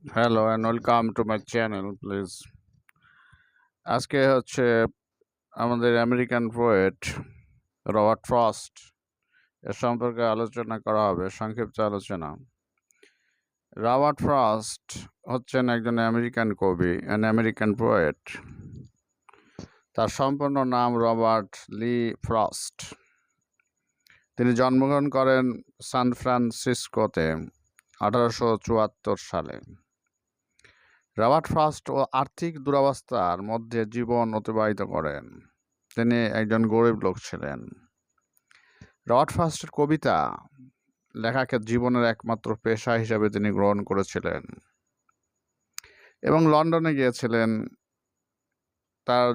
Hello and welcome to my channel, please. আজকে হচ্ছে আমাদের আমেরিকান পোয়েট রবার্ট ফ্রস্ট এর সম্পর্কে আলোচনা করা হবে, সংক্ষিপ্ত আলোচনা। রবার্ট ফ্রস্ট হচ্ছেন একজন আমেরিকান কবি, অ্যান আমেরিকান পোয়েট। তার সম্পূর্ণ নাম রবার্ট লি ফ্রস্ট। তিনি জন্মগ্রহণ করেন সান ফ্রান্সিসকোতে 1874 সালে। রবার্ট ফ্রস্ট আর্থিক দুরবস্থার মধ্যে জীবন অতিবাহিত করেন। তিনি একজন গরিব লোক ছিলেন। রবার্ট ফ্রস্টের কবিতা লেখাকে জীবনের একমাত্র পেশা হিসেবে তিনি গ্রহণ করেছিলেন এবং লন্ডনে গিয়েছিলেন। তার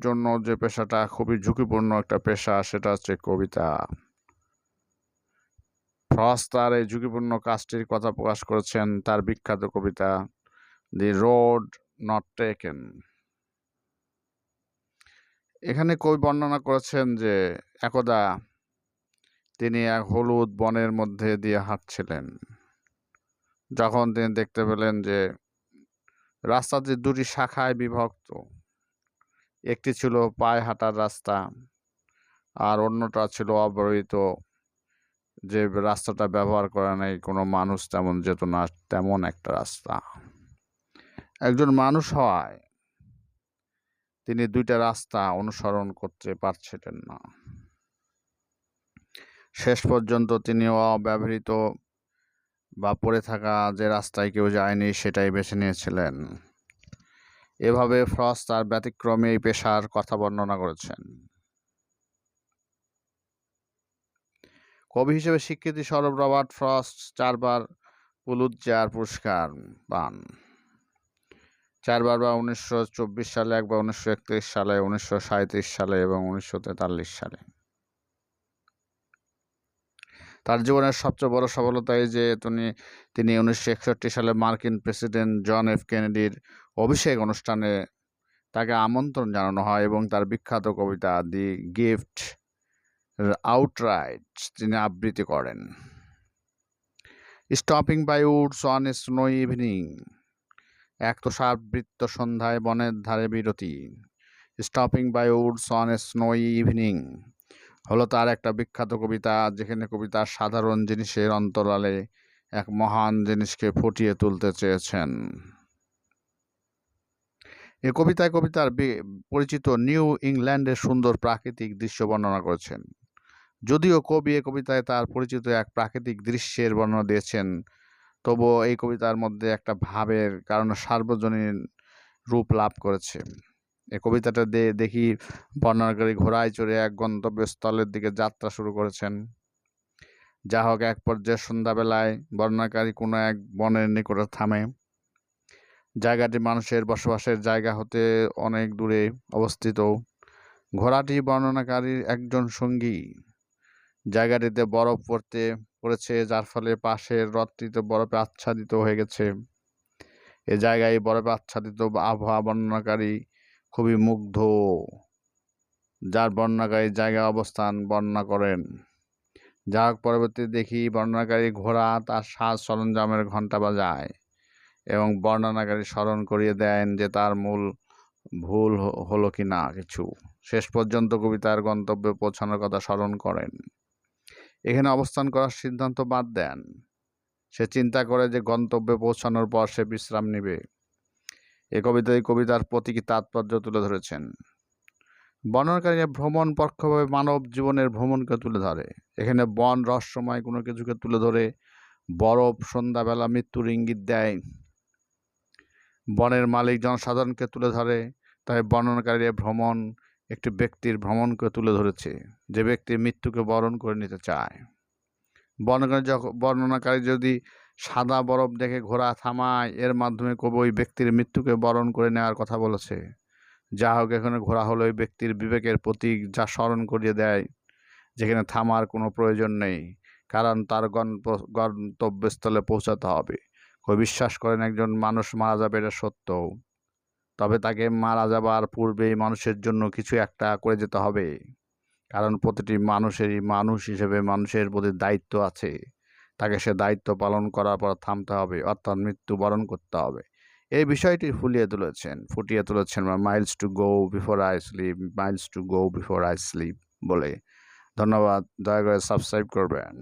জন্য যে পেশাটা খুবই ঝুঁকিপূর্ণ একটা পেশা, সেটা হচ্ছে কবিতা। ফ্রস্ট তার এই ঝুঁকিপূর্ণ কাজটির কথা প্রকাশ করেছেন তার বিখ্যাত কবিতা দি রোড নট টেকেন। এখানে কবি বর্ণনা করেছেন যে একদা তিনি এক হলুদ বনের মধ্যে দিয়ে হাঁটছিলেন, যখন তিনি দেখতে পেলেন যে রাস্তাটি দুটি শাখায় বিভক্ত। একটি ছিল পায়ে হাঁটার রাস্তা আর অন্যটা ছিল অবরোহিত, যে রাস্তাটা ব্যবহার করা নেই, কোনো মানুষ তেমন যেত না, তেমন একটা রাস্তা। একজন মানুষ হওয়ায় তিনি দুইটা রাস্তা অনুসরণ করতে পারছিলেন না। শেষ পর্যন্ত তিনি অব্যবহৃত বা পড়ে থাকা যে রাস্তায় কেউ যায়নি সেটাই বেছে নিয়েছিলেন। এভাবে ফ্রস্ট তার ব্যতিক্রমী এই পেশার কথা বর্ণনা করেছেন। কবি হিসেবে স্বীকৃতি স্বরূপ রবার্ট ফ্রস্ট 4 বার পুলিৎজার পুরস্কার পান। 4 বার, বা 1924 সালে, একবার 1931 সালে, 1937 সালে এবং 1943 সালে। তার জীবনের সবচেয়ে বড় সফলতা এই যে তিনি 1961 সালে মার্কিন প্রেসিডেন্ট জন এফ কেনেডির অভিষেক অনুষ্ঠানে তাকে আমন্ত্রণ জানানো হয় এবং তার বিখ্যাত কবিতা দি গিফট আউটরাইট তিনি আবৃত্তি করেন। Stopping by woods on a snowy evening, এক তুষারবৃত্ত সন্ধ্যায় বনের ধারে বিরতি। Stopping by woods on a snowy evening হলো তার একটা বিখ্যাত কবিতা, যেখানে কবিতার সাধারণ জিনিসের অন্তরালে এক মহান জিনিসকে ফুটিয়ে তুলতে চেয়েছেন। এই কবিতায় কবিতার পরিচিত নিউ ইংল্যান্ডের সুন্দর প্রাকৃতিক দৃশ্য বর্ণনা করেছেন। যদিও কবি এই কবিতায় তার পরিচিত এক প্রাকৃতিক দৃশ্যের বর্ণনা দিয়েছেন, তবুও এই কবিতার মধ্যে একটা ভাবের কারণে সার্বজনীন রূপ লাভ করেছে। এই কবিতাটা দেখি বর্ণনাকারী ঘোড়ায় চড়ে এক গন্তব্যস্থলের দিকে যাত্রা শুরু করেছেন। যা হোক, এক পর্যায়ে সন্ধ্যাবেলায় বর্ণনাকারী কোনো এক বনের নিকটে থামে। জায়গাটি মানুষের বসবাসের জায়গা হতে অনেক দূরে অবস্থিত। ঘোড়াটি বর্ণনাকারীর একজন সঙ্গী। জায়গাটিতে বরফ পড়েছে, যার ফলে পাশের হ্রদটিতে বরফে আচ্ছাদিত হয়ে গেছে। এ জায়গায় বরফে আচ্ছাদিত আবহাওয়া বর্ণনাকারী খুবই মুগ্ধ, যার বর্ণনাকারী জায়গা অবস্থান বর্ণনা করেন। যা হোক, পরবর্তীতে দেখি বর্ণনাকারী ঘোড়া তার সাজ সরঞ্জামের ঘণ্টা বাজায় এবং বর্ণনাকারী স্মরণ করিয়ে দেন যে তার মূল ভুল হলো কি না কিছু। শেষ পর্যন্ত কবিতার গন্তব্যে পৌঁছানোর কথা স্মরণ করেন। এখানে অবস্থান করার সিদ্ধান্ত বাদ দেন। সে চিন্তা করে যে গন্তব্যে পৌঁছানোর পর সে বিশ্রাম নেবে। এই কবিতার প্রতীকী তাৎপর্য তুলে ধরেছেন। বর্ণনাকারী ভ্রমণ পরোক্ষভাবে মানব জীবনের ভ্রমণকে তুলে ধরে। এখানে বন রহস্যময় কোনো কিছুকে তুলে ধরে, বরফ সন্ধ্যাবেলা মৃত্যুর ইঙ্গিত দেয়। বনের মালিক জনসাধারণকে তুলে ধরে। তাই বর্ণনাকারী ভ্রমণ একটি ব্যক্তির ভ্রমণকে তুলে ধরেছে, যে ব্যক্তি মৃত্যুকে বরণ করে নিতে চায়। বর্ণনাকারী যদি সাদা বরফ দেখে ঘোড়া থামায়, এর মাধ্যমে কবি ওই ব্যক্তির মৃত্যুকে বরণ করে নেওয়ার কথা বলেছে। যা হোক, এখানে ঘোড়া হলো ওই ব্যক্তির বিবেকের প্রতীক, যা স্মরণ করিয়ে দেয় যেখানে থামার কোনো প্রয়োজন নেই, কারণ তার গন্তব্যস্থলে পৌঁছাতে হবে। কবি বিশ্বাস করেন একজন মানুষ মারা যাবে, এটা সত্য, তবে তাকে মারা যাবার পূর্বেই মানুষের জন্য কিছু একটা করে যেতে হবে, কারণ প্রতিটি মানুষেরই মানুষ হিসেবে মানুষের প্রতি দায়িত্ব আছে। তাকে সে দায়িত্ব পালন করার পর থামতে হবে, অর্থাৎ মৃত্যুবরণ করতে হবে। এই বিষয়টি ফুটিয়ে তুলেছেন Miles to go before I sleep বলে। ধন্যবাদ, দয়া করে সাবস্ক্রাইব করবেন।